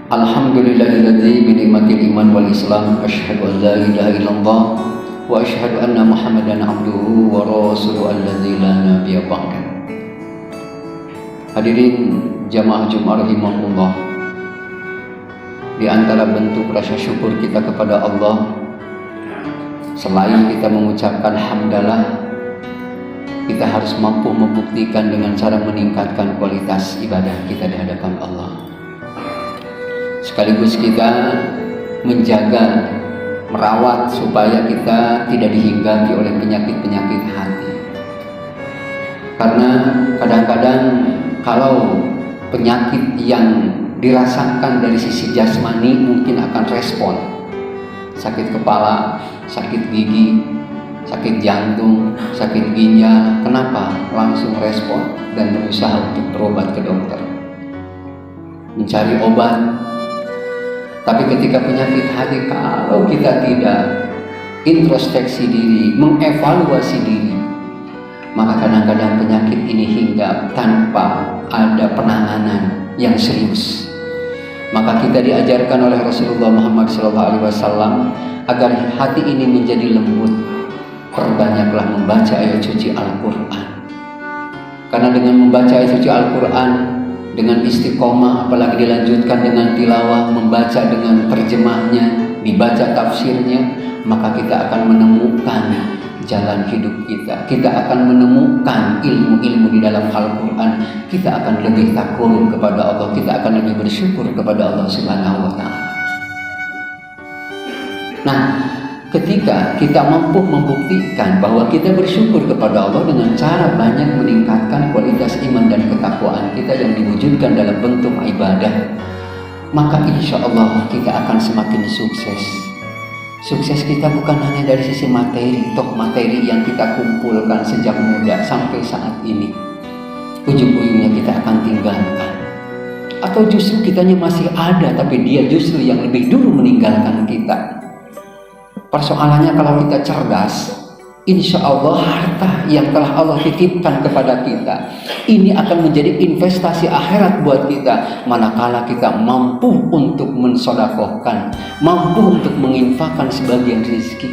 Alhamdulillahilladzi bi ni'matil iman wal islam asyhadu an la ilaha illallah wa asyhadu anna Muhammadan abduhu wa rasuluhu alladzi la nabiyya ba'da. Hadirin jamaah Jumat rahimakumullah. Di antara bentuk rasa syukur kita kepada Allah, selain kita mengucapkan hamdalah, kita harus mampu membuktikan dengan cara meningkatkan kualitas ibadah kita di hadapan Allah. Sekaligus kita menjaga, merawat supaya kita tidak dihinggapi oleh penyakit-penyakit hati. Karena kadang-kadang kalau penyakit yang dirasakan dari sisi jasmani mungkin akan respon. Sakit kepala, sakit gigi, sakit jantung, sakit ginjal. Kenapa? Langsung respon dan berusaha untuk berobat ke dokter, mencari obat. Tapi ketika penyakit hati, kalau kita tidak introspeksi diri, mengevaluasi diri, maka kadang-kadang penyakit ini hinggap tanpa ada penanganan yang serius. Maka kita diajarkan oleh Rasulullah Muhammad SAW agar hati ini menjadi lembut, perbanyaklah membaca ayat suci Al-Quran. Karena dengan membaca ayat suci Al-Quran, dengan istiqomah, apalagi dilanjutkan dengan tilawah, membaca dengan terjemahnya, dibaca tafsirnya, maka kita akan menemukan jalan hidup kita. Kita akan menemukan ilmu-ilmu di dalam Al-Quran. Kita akan lebih takut kepada Allah. Kita akan lebih bersyukur kepada Allah Subhanahu wa Ta'ala. Nah, ketika kita mampu membuktikan bahwa kita bersyukur kepada Allah dengan cara banyak meningkatkan kualitas iman dan ketakwaan kita yang diwujudkan dalam bentuk ibadah, maka insya Allah kita akan semakin sukses. Sukses kita bukan hanya dari sisi materi, toh materi yang kita kumpulkan sejak muda sampai saat ini, ujung-ujungnya kita akan tinggalkan. Atau justru kitanya masih ada, tapi dia justru yang lebih dulu meninggalkan kita. Persoalannya kalau kita cerdas, insya Allah harta yang telah Allah titipkan kepada kita ini akan menjadi investasi akhirat buat kita, manakala kita mampu untuk mensodakohkan, mampu untuk menginfakkan sebagian rezeki.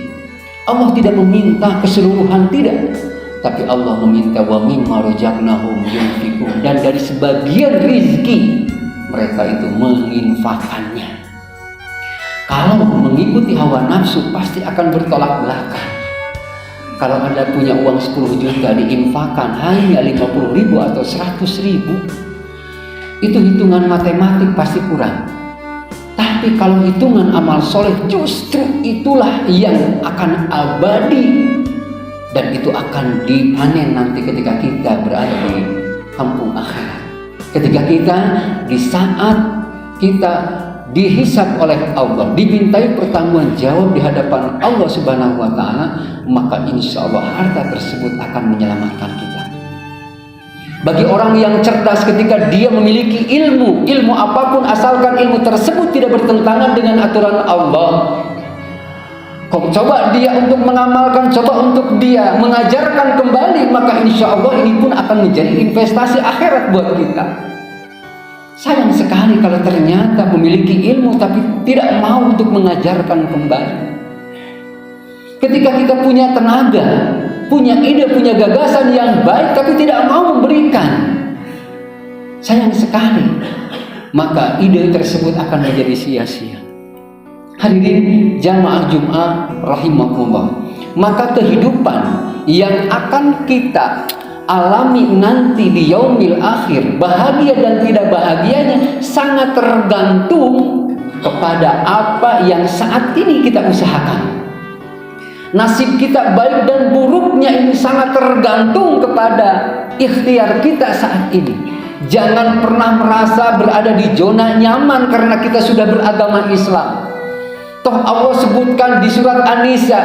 Allah tidak meminta keseluruhan, tidak, tapi Allah meminta wa mimma razaqnahum yunfiqun, dan dari sebagian rezeki mereka itu menginfakannya. Kalau mengikuti hawa nafsu pasti akan bertolak belakang. Kalau Anda punya uang 10 juta diinfakkan hanya 50.000 atau 100.000, itu hitungan matematik pasti kurang. Tapi kalau hitungan amal soleh, justru itulah yang akan abadi, dan itu akan dipanen nanti ketika kita berada di kampung akhirat. Ketika kita di saat kita dihisab oleh Allah, dimintai pertanggungan jawab di hadapan Allah Subhanahu wa Ta'ala, maka insya Allah harta tersebut akan menyelamatkan kita. Bagi orang yang cerdas, ketika dia memiliki ilmu apapun, asalkan ilmu tersebut tidak bertentangan dengan aturan Allah, coba dia untuk mengamalkan, coba untuk dia mengajarkan kembali, maka insya Allah ini pun akan menjadi investasi akhirat buat kita. Sayang sekali kalau ternyata memiliki ilmu tapi tidak mau untuk mengajarkan kembali. Ketika kita punya tenaga, punya ide, punya gagasan yang baik tapi tidak mau memberikan, sayang sekali, maka ide tersebut akan menjadi sia-sia. Hadirin jamaah Jumat rahimakumullah, maka kehidupan yang akan kita alami nanti di yaumil akhir, bahagia dan tidak bahagianya sangat tergantung kepada apa yang saat ini kita usahakan. Nasib kita baik dan buruknya ini sangat tergantung kepada ikhtiar kita saat ini. Jangan pernah merasa berada di zona nyaman karena kita sudah beragama Islam. Toh Allah sebutkan di surat An-Nisa,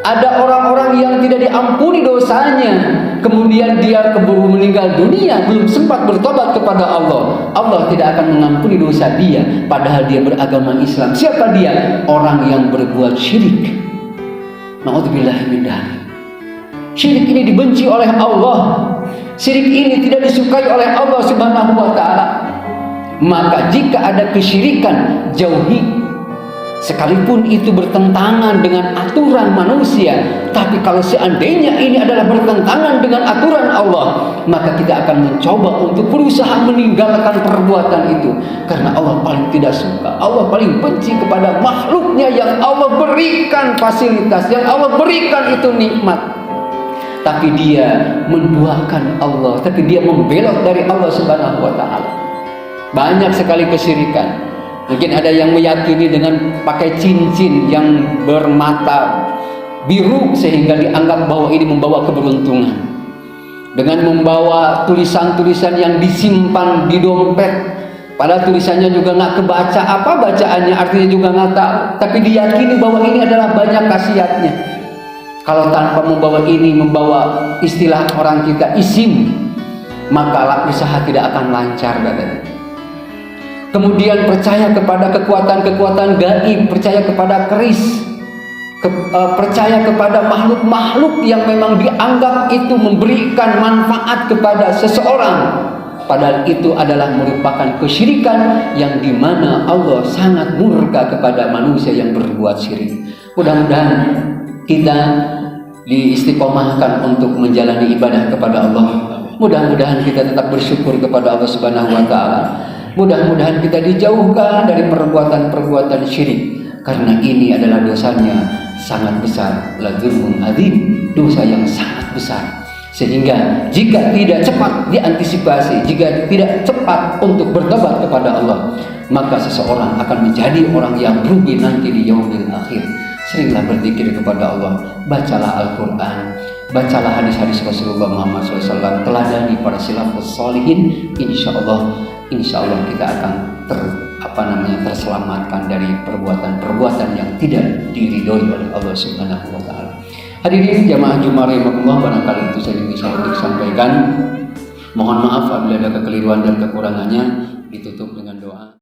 ada orang-orang yang tidak diampuni dosanya, kemudian dia keburu meninggal dunia, belum sempat bertobat kepada Allah. Allah tidak akan mengampuni dosa dia, padahal dia beragama Islam. Siapa dia? Orang yang berbuat syirik. Na'udzubillahi min dzalik. Syirik ini dibenci oleh Allah. Syirik ini tidak disukai oleh Allah Subhanahu wa Ta'ala. Maka jika ada kesyirikan, jauhi. Sekalipun itu bertentangan dengan aturan manusia, tapi kalau seandainya ini adalah bertentangan dengan aturan Allah, maka kita akan mencoba untuk berusaha meninggalkan perbuatan itu. Karena Allah paling tidak suka, Allah paling benci kepada makhluknya yang Allah berikan fasilitas, yang Allah berikan itu nikmat, tapi dia menduakan Allah, tapi dia membelot dari Allah Subhanahu wa Ta'ala. Banyak sekali kesyirikan. Mungkin ada yang meyakini dengan pakai cincin yang bermata biru sehingga dianggap bahwa ini membawa keberuntungan. Dengan membawa tulisan-tulisan yang disimpan di dompet, padahal tulisannya juga nggak kebaca, apa bacaannya artinya juga nggak tahu, tapi diyakini bahwa ini adalah banyak khasiatnya. Kalau tanpa membawa ini, membawa istilah orang kita isim, maka usaha tidak akan lancar, dadanya. Kemudian percaya kepada kekuatan-kekuatan gaib, percaya kepada keris, percaya kepada makhluk-makhluk yang memang dianggap itu memberikan manfaat kepada seseorang. Padahal itu adalah merupakan kesyirikan yang dimana Allah sangat murka kepada manusia yang berbuat syirik. Mudah-mudahan kita diistiqomahkan untuk menjalani ibadah kepada Allah. Mudah-mudahan kita tetap bersyukur kepada Allah Subhanahu wa Ta'ala. Mudah-mudahan kita dijauhkan dari perbuatan-perbuatan syirik, karena ini adalah dosanya sangat besar, la dzulmun adzim, dosa yang sangat besar. Sehingga jika tidak cepat diantisipasi, jika tidak cepat untuk bertobat kepada Allah, maka seseorang akan menjadi orang yang rugi nanti di yaumil akhir. Seringlah berzikir kepada Allah, bacalah Al-Quran, bacalah hadis-hadis Rasulullah Muhammad SAW, teladani para salafus sholihin. Insya Allah kita akan terselamatkan dari perbuatan-perbuatan yang tidak diridhoi oleh Allah Subhanahu wa Ta'ala. Hadirin jamaah Jumat rahimakumullah, barangkali itu saya bisa sampaikan. Mohon maaf apabila ada kekeliruan dan kekurangannya. Ditutup dengan doa.